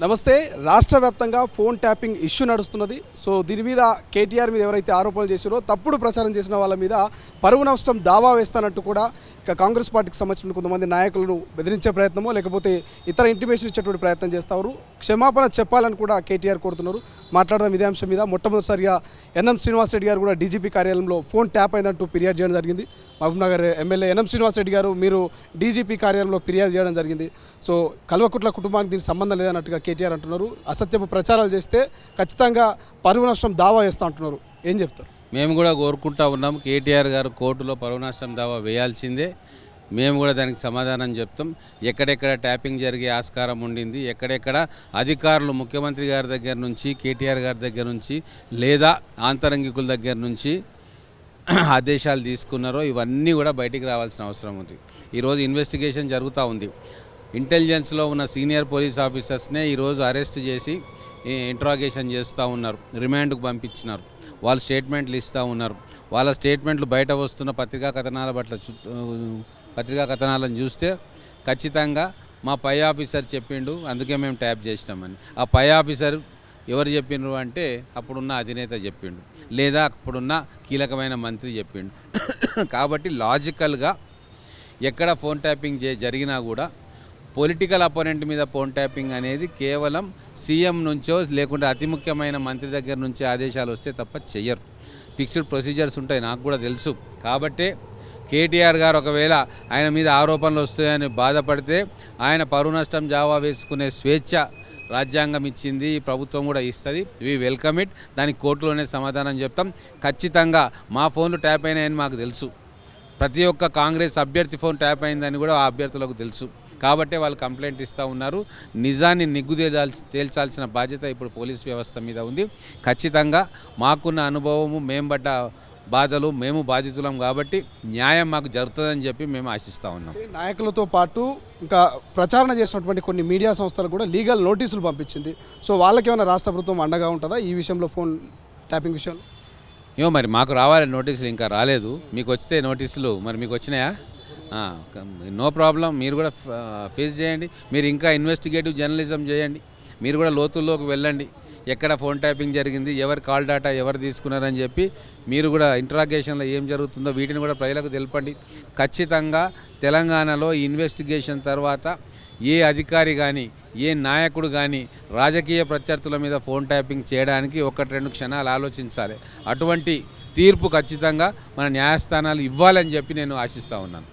నమస్తే. రాష్ట్ర వ్యాప్తంగా ఫోన్ ట్యాపింగ్ ఇష్యూ నడుస్తున్నది. సో దీని మీద కేటీఆర్ మీద ఎవరైతే ఆరోపణలు చేశారో, తప్పుడు ప్రచారం చేసిన వాళ్ళ మీద పరువు నష్టం దావా వేస్తానంటూ కూడా ఇక కాంగ్రెస్ పార్టీకి సంబంధించిన కొంతమంది నాయకులను బెదిరించే ప్రయత్నమో లేకపోతే ఇతర ఇంటిమేషన్ ఇచ్చేటువంటి ప్రయత్నం చేస్తారు. క్షమాపణ చెప్పాలని కూడా కేటీఆర్ కోరుతున్నారు. మాట్లాడదాం ఇదే అంశం మీద. మొట్టమొదటిసారిగా ఎన్ఎం శ్రీనివాస్ రెడ్డి గారు కూడా డీజీపీ కార్యాలయంలో ఫోన్ ట్యాప్ అయిందంటూ ఫిర్యాదు చేయడం జరిగింది. మహబూబ్నగర్ ఎమ్మెల్యే ఎన్ఎం శ్రీనివాస్ రెడ్డి గారు మీరు డీజీపీ కార్యాలయంలో ఫిర్యాదు చేయడం జరిగింది. సో కల్వకుట్ల కుటుంబానికి దీనికి సంబంధం లేదన్నట్టుగా కేటీఆర్ అంటున్నారు. అసత్యపు ప్రచారాలు చేస్తే ఖచ్చితంగా పరువు నష్టం దావా వేస్తా అంటున్నారు. ఏం చెప్తారు? మేము కూడా కోరుకుంటా ఉన్నాం. కేటీఆర్ గారు కోర్టులో పరువు నష్టం దావా వేయాల్సిందే. మేము కూడా దానికి సమాధానం చెప్తాం. ఎక్కడెక్కడ ట్యాపింగ్ జరిగే ఆస్కారం ఉండింది, ఎక్కడెక్కడ అధికారులు ముఖ్యమంత్రి గారి దగ్గర నుంచి, కేటీఆర్ గారి దగ్గర నుంచి లేదా ఆంతరంగికుల దగ్గర నుంచి ఆదేశాలు తీసుకున్నారో ఇవన్నీ కూడా బయటికి రావాల్సిన అవసరం ఉంది. ఈరోజు ఇన్వెస్టిగేషన్ జరుగుతూ ఉంది. ఇంటెలిజెన్స్లో ఉన్న సీనియర్ పోలీస్ ఆఫీసర్స్నే ఈరోజు అరెస్ట్ చేసి ఇంట్రాగేషన్ చేస్తూ ఉన్నారు. రిమాండ్కు పంపించినారు. వాళ్ళు స్టేట్మెంట్లు ఇస్తూ ఉన్నారు. వాళ్ళ స్టేట్మెంట్లు బయట వస్తున్న పత్రికా కథనాలను చూస్తే ఖచ్చితంగా మా పై ఆఫీసర్ చెప్పిండు, అందుకే మేము ట్యాప్ చేసినామని. ఆ పై ఆఫీసర్ ఎవరు చెప్పిండ్రు అంటే అప్పుడున్న అధినేత చెప్పిండు, లేదా అప్పుడున్న కీలకమైన మంత్రి చెప్పిండు. కాబట్టి లాజికల్గా ఎక్కడ ఫోన్ ట్యాపింగ్ జరిగినా కూడా పొలిటికల్ అపోనెంట్ మీద ఫోన్ ట్యాపింగ్ అనేది కేవలం సీఎం నుంచో లేకుంటే అతి ముఖ్యమైన మంత్రి దగ్గర నుంచి ఆదేశాలు వస్తే తప్ప చెయ్యరు. ఫిక్స్డ్ ప్రొసీజర్స్ ఉంటాయి, నాకు కూడా తెలుసు. కాబట్టే కేటీఆర్ గారు ఒకవేళ ఆయన మీద ఆరోపణలు వస్తాయని బాధపడితే ఆయన పరువు నష్టం దావా వేసుకునే స్వేచ్ఛ రాజ్యాంగం ఇచ్చింది, ప్రభుత్వం కూడా ఇస్తుంది. We welcome it. దానికి కోర్టులోనే సమాధానం చెప్తాం. ఖచ్చితంగా మా ఫోన్లు ట్యాప్ అయినాయని మాకు తెలుసు. ప్రతి ఒక్క కాంగ్రెస్ అభ్యర్థి ఫోన్ ట్యాప్ అయిందని కూడా ఆ అభ్యర్థులకు తెలుసు. కాబట్టే వాళ్ళు కంప్లైంట్ ఇస్తూ ఉన్నారు. నిజాన్ని తేల్చాల్సిన బాధ్యత ఇప్పుడు పోలీస్ వ్యవస్థ మీద ఉంది. ఖచ్చితంగా మాకున్న అనుభవము, మేము పడ్డ బాధలు, మేము బాధితులం కాబట్టి న్యాయం మాకు జరుగుతుందని చెప్పి మేము ఆశిస్తూ ఉన్నాం. నాయకులతో పాటు ఇంకా ప్రచారణ చేసినటువంటి కొన్ని మీడియా సంస్థలు కూడా లీగల్ నోటీసులు పంపించింది. సో వాళ్ళకేమైనా రాష్ట్ర ప్రభుత్వం అండగా ఉంటుందా ఈ విషయంలో, ఫోన్ ట్యాపింగ్ విషయంలో? ఏమో మరి, మాకు రావాలి నోటీసులు, ఇంకా రాలేదు. మీకు వచ్చితే నోటీసులు మరి మీకు వచ్చినాయా? నో ప్రాబ్లం, మీరు కూడా ఫేస్ చేయండి. మీరు ఇంకా ఇన్వెస్టిగేటివ్ జర్నలిజం చేయండి. మీరు కూడా లోతుల్లోకి వెళ్ళండి. ఎక్కడ ఫోన్ ట్యాపింగ్ జరిగింది, ఎవరు కాల్ డేటా ఎవరు తీసుకున్నారని చెప్పి మీరు కూడా ఇంట్రాగేషన్లో ఏం జరుగుతుందో వీటిని కూడా ప్రజలకు తెలపండి. ఖచ్చితంగా తెలంగాణలో ఇన్వెస్టిగేషన్ తర్వాత ఏ అధికారి కానీ ఏ నాయకుడు కానీ రాజకీయ ప్రత్యర్థుల మీద ఫోన్ ట్యాపింగ్ చేయడానికి 1-2 క్షణాలు ఆలోచించాలి. అటువంటి తీర్పు ఖచ్చితంగా మన న్యాయస్థానాలు ఇవ్వాలని చెప్పి నేను ఆశిస్తూ ఉన్నాను.